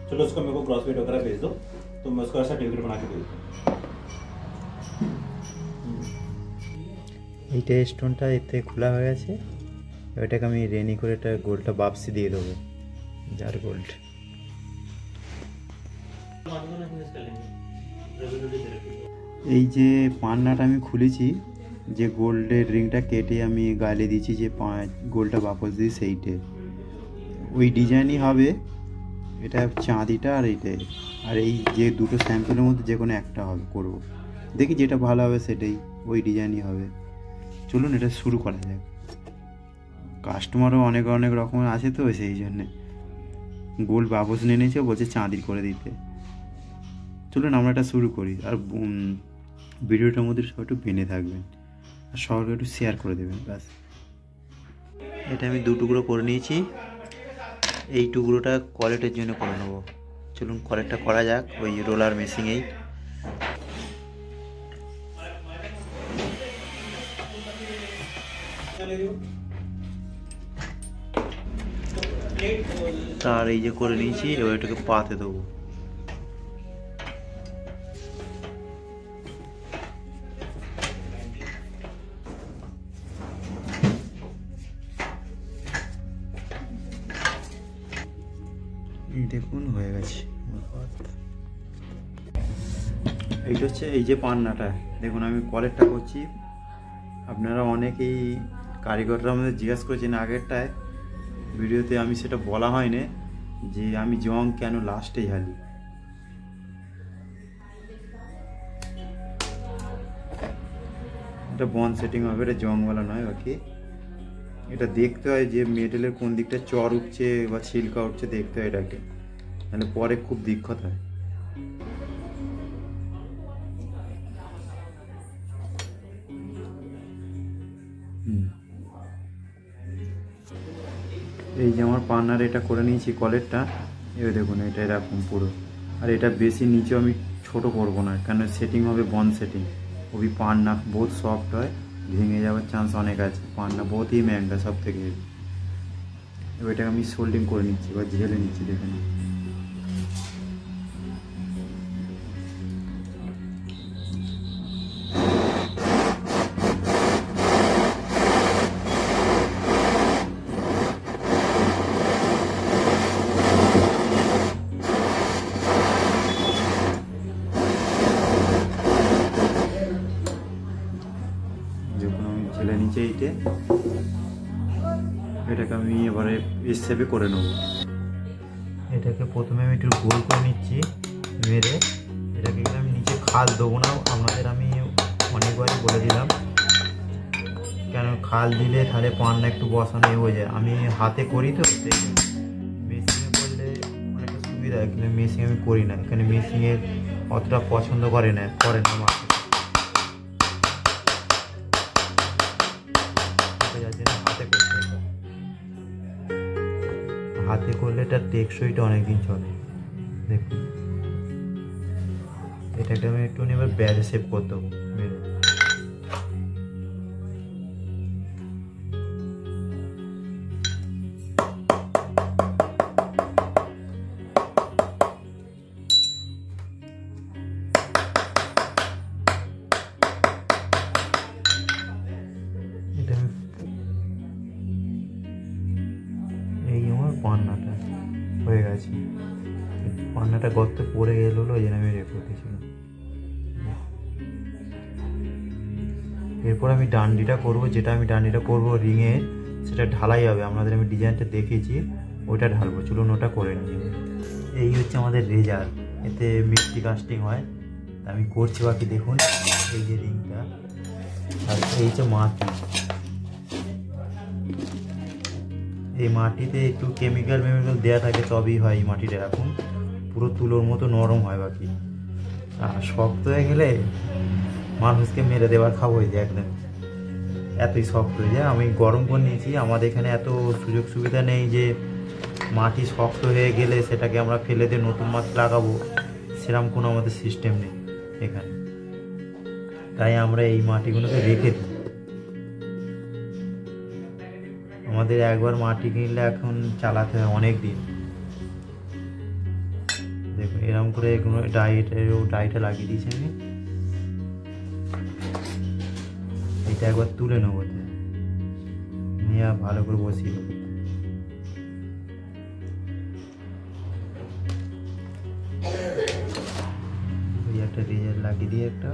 चलो उसको मेरे को क्रॉस वेट वगैरह भेज दो, तो मैं उसका सर्टिफिकेट बना के भेज दूँ। এইটা স্টোনটা এতে খোলা হয়ে গেছে, ওইটাকে আমি রেনি করে এটা গোল্ডটা বাপসি দিয়ে দেবো, যার গোল্ড। এই যে পান্নাটা আমি খুলেছি, যে গোল্ডের রিংটা কেটে আমি গালে দিয়েছি, যে গোল্ডটা বাপস দিই সেইটে ওই ডিজাইনই হবে। এটা চাঁদিটা আর এইটাই, আর এই যে দুটো স্যাম্পলের মধ্যে যে কোনো একটা হবে করবো, দেখি যেটা ভালো হবে সেটাই, ওই ডিজাইনই হবে। চলুন এটা শুরু করা যাক। কাস্টমারও অনেক অনেক রকমের আছে, তো সেই জন্যে গোল্ড বাপস নিয়ে নিয়েছে, বলছে চাঁদির করে দিতে। চলুন আমরা এটা শুরু করি। আর ভিডিওটার মধ্যে সব একটু বেনে থাকবেন আর সবাইকে একটু শেয়ার করে দেবেন, ব্যাস। এটা আমি 2 টুকরো করে নিয়েছি, এই টুকরোটা কলেটের জন্য করে নেব। চলুন কলেটটা করা যাক ওই রোলার মেশিনেই। তার এই যে করে নিয়েছি, এবার এটাকে পাতে দেবো। দেখুন হয়ে গেছে। এইটা হচ্ছে এই যে পান্নাটা, দেখুন আমি কলেরটা করছি। আপনারা অনেকেই কারিগররা আমাদের জিজ্ঞাসা করেছেন আগেরটায় ভিডিওতে, আমি সেটা বলা হয়নি যে আমি জং কেন লাস্টে ঝালি। এটা বন সেটিং হবে, এটা জংওয়ালা নয়। বাকি এটা দেখতে হয় যে মেটেলের কোন দিকটা চর উঠছে বা ছিলকা উঠছে, দেখতে হয় এটাকে, তাহলে পরে খুব দিক্কত হয়। এই যে আমার পান্নার এটা করে নিয়েছি কলেরটা, এবার দেখুন এটা এরকম পুরো। আর এটা বেশি নিচে আমি ছোট করব না, কেন সেটিং হবে বন সেটিং। ওই পান্না বহুত সফট হয়, ভেঙে যাওয়ার চান্স অনেক আছে। পান্না বহুত হি महंगा সব থেকে। এবার এটাকে আমি সোল্ডিং করে নিচ্ছি বা ঝেলে নিচ্ছি, দেখুন। ঝেলে নিচে এইটে, এটাকে আমি এবারে স্টেপে করে নেব। এটাকে প্রথমে আমি একটু গোল করে নিচ্ছি মেরে। এটাকে আমি নিচে খাল দেবো না, আপনাদের আমি অনেকবারই বলে দিলাম, কেন খাল দিলে তাহলে পান্না একটু বসানো হয়ে যায়। আমি হাতে করি তো, মেশিনে করলে অনেকটা সুবিধা, কিন্তু মেশিনে আমি করি না, এখানে মেশিনে অতটা পছন্দ করে না আমার। হাতে করলে এটা টেকসইটা অনেকদিন চলে। দেখুন এটাকে আমি একটু এবার ব্যাজে শেপ করে দেবো। এই আমার পান্নাটা হয়ে গেছে। পান্নাটা গর্তে পড়ে গেল, ওই জন্য আমি রেখে দিয়েছিলাম। এরপর আমি ডান্ডিটা করব, যেটা আমি ডান্ডিটা করব রিংয়ের, সেটা ঢালাই হবে। আপনাদের আমি ডিজাইনটা দেখিয়েছি, ওইটা ঢালবো। চলুন ওটা করে নিই। এই হচ্ছে আমাদের রেজার, এতে মিষ্টি কাস্টিং হয়, আমি করছি। বাকি দেখুন এই যে রিংটা, আর এই হচ্ছে মাটি। এই মাটিতে একটু কেমিক্যাল দেওয়া থাকে, তবেই হয় এই মাটিটা এরকম পুরো তুলোর মতো নরম হয়। বাকি আর শক্ত হয়ে গেলে মানুষকে মেরে দেওয়ার খাবো, হয়ে যায় একদম, এতই শক্ত হয়ে যায়। আমি গরম করে নিয়েছি। আমাদের এখানে এত সুযোগ সুবিধা নেই যে মাটি শক্ত হয়ে গেলে সেটাকে আমরা ফেলে দিয়ে নতুন মাটি লাগাবো, সেরকম কোনো আমাদের সিস্টেম নেই এখানে। তাই আমরা এই মাটিগুলোকে রেখে দিই। আমাদের একবার মাটি কিনলে এখন চালাতে হয় অনেক দিন। এরকম করে এগুলো ডাইটা লাগিয়ে দিয়েছি আমি। এটা একবার তুলে নেবো, নিয়ে ভালো করে বসিয়ে দেবো। একটা রেজার লাগিয়ে দিয়ে একটা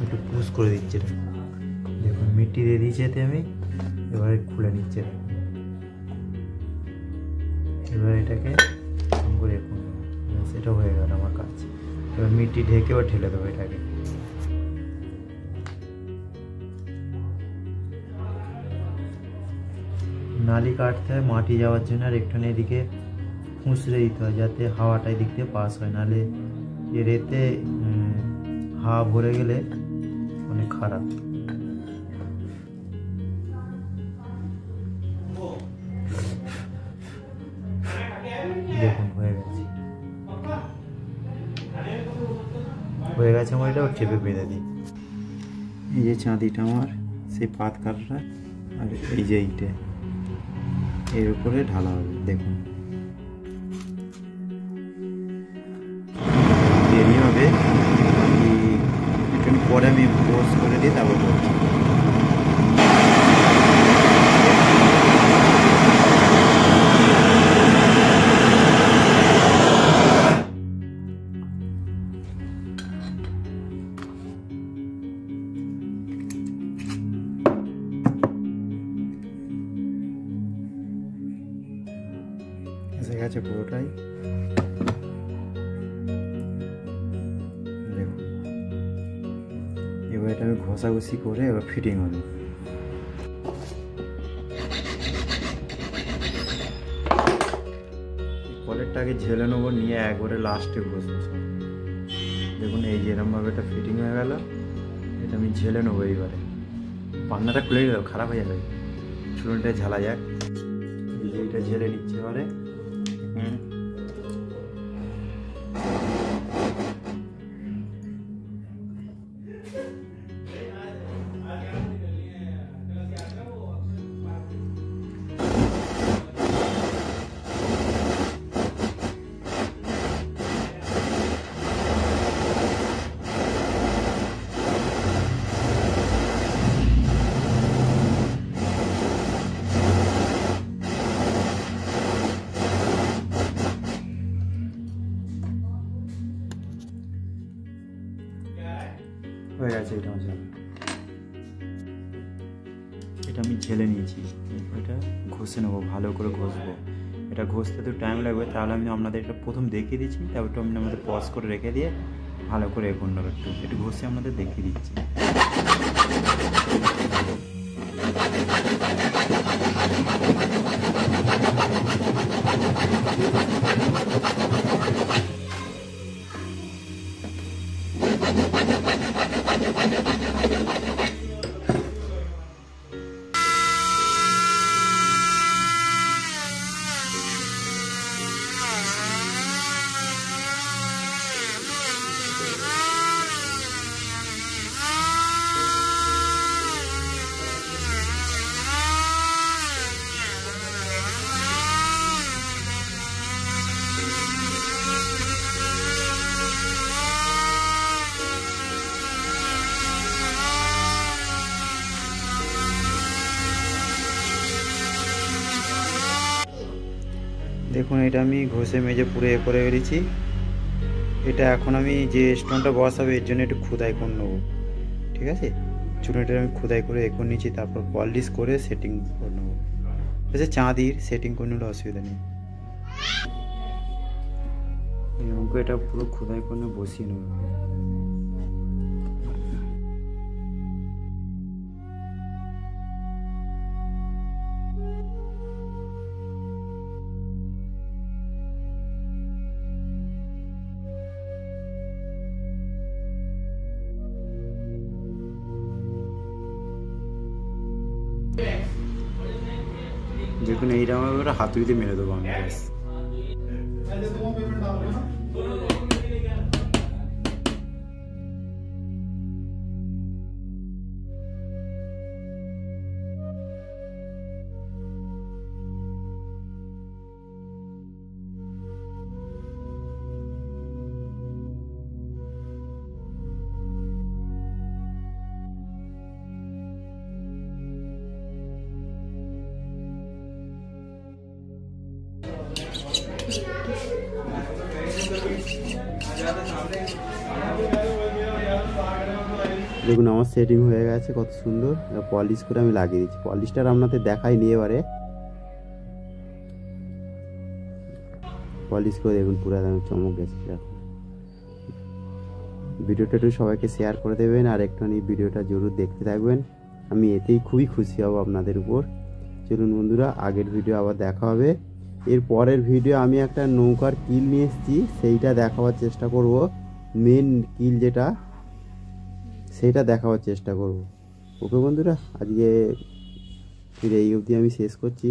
একটু পুশ করে দিচ্ছে। দেখুন মিট্টি দিয়ে দিয়েছি এতে আমি, এবারে খুলে নিচ্ছে। এবার এটাকে করে সেটা হয়ে গেল আমার কাজ। এবার মিট্টি ঢেকে বা ঢেলে দেবো এটাকে। নালি কাটতে হয় মাটি যাওয়ার জন্য, আর একটু এদিকে খুঁচড়ে দিতে হয় যাতে হাওয়াটা এদিক দিয়ে পাস হয়, নাহলে এর এতে হাওয়া ভরে গেলে অনেক খারাপ। দেখুন হয়ে গেছে, হয়ে গেছে আমার। এটা চেপে বেঁধে দিই। এই যে চাঁদিটা আমার সেই পাত কাঠটা, আর এই যে এইটা এর উপরে ঢালা হবে। দেখুন দেরি হবে, একটু পরে আমি পোস্ট করে দিই, তারপর করছি। এসে গেছে পুরোটাই। দেখুন এবার এটা আমি ঘষাঘষি করে এবার ফিটিং হবে। কলেরটাকে ঝেলে নেবো, নিয়ে একবারে লাস্টে ঘষবো সব। দেখুন এই যেরকমভাবে এটা ফিটিং হয়ে গেল, এটা আমি ঝেলে নেবো। এইবারে পান্নাটা খুলে দিল, খারাপ হয়ে যাবে। চুলটা ঝালা যাক। এই যে এটা ঝেলে নিচ্ছে এবারে। হয়ে গেছে এটা আমার ঝাল। এটা আমি ঝেলে নিয়েছি, এটা ঘষে নেবো, ভালো করে ঘষবো। এটা ঘষতে তো টাইম লাগবে, তাহলে আমি আপনাদের এটা প্রথম দেখিয়ে দিচ্ছি, তারপর আমি আমাদের পজ করে রেখে দিয়ে ভালো করে এগোন নেবো। একটু ঘষে আপনাদের দেখিয়ে দিচ্ছি। দেখুন এটা আমি ঘষে মেজে পুরো করে ফেলেছি। এটা এখন আমি যে স্টোনটা বসাবো এর জন্য একটু খোদাই করে নেবো, ঠিক আছে। চুনটা আমি খোদাই করে এখন নিচ্ছি, তারপর পলিশ করে সেটিং করে নেবো। আচ্ছা চাঁদির সেটিং করে নিলে অসুবিধা নেই। এটা পুরো খোদাই করে বসিয়ে নেবো। দেখুন এইরকম এবার হাতুড়িতে মেরে দেবো আমি। ব্যাস দেখুন আমার সেটিং হয়ে গেছে কত সুন্দর, পলিশ করে আমি লাগিয়ে দিচ্ছি। পলিশটা আপনাদের দেখাইনি, এবারে পলিশ করে দেখুন পুরো একদম চমক গেছে। ভিডিওটা একটু সবাইকে শেয়ার করে দেবেন, আর একটুখানি ভিডিওটা জরুর দেখতে থাকবেন, আমি এতেই খুবই খুশি হব আপনাদের উপর। চলুন বন্ধুরা, আগের ভিডিও আবার দেখা হবে। এর পরের ভিডিও আমি একটা নৌকার কিল নিয়ে এসেছি, সেইটা দেখাবার চেষ্টা করব, মেন কিল যেটা সেইটা দেখাবার চেষ্টা করব। ওকে বন্ধুরা, আজকে ফিরে এই অবধি আমি শেষ করছি।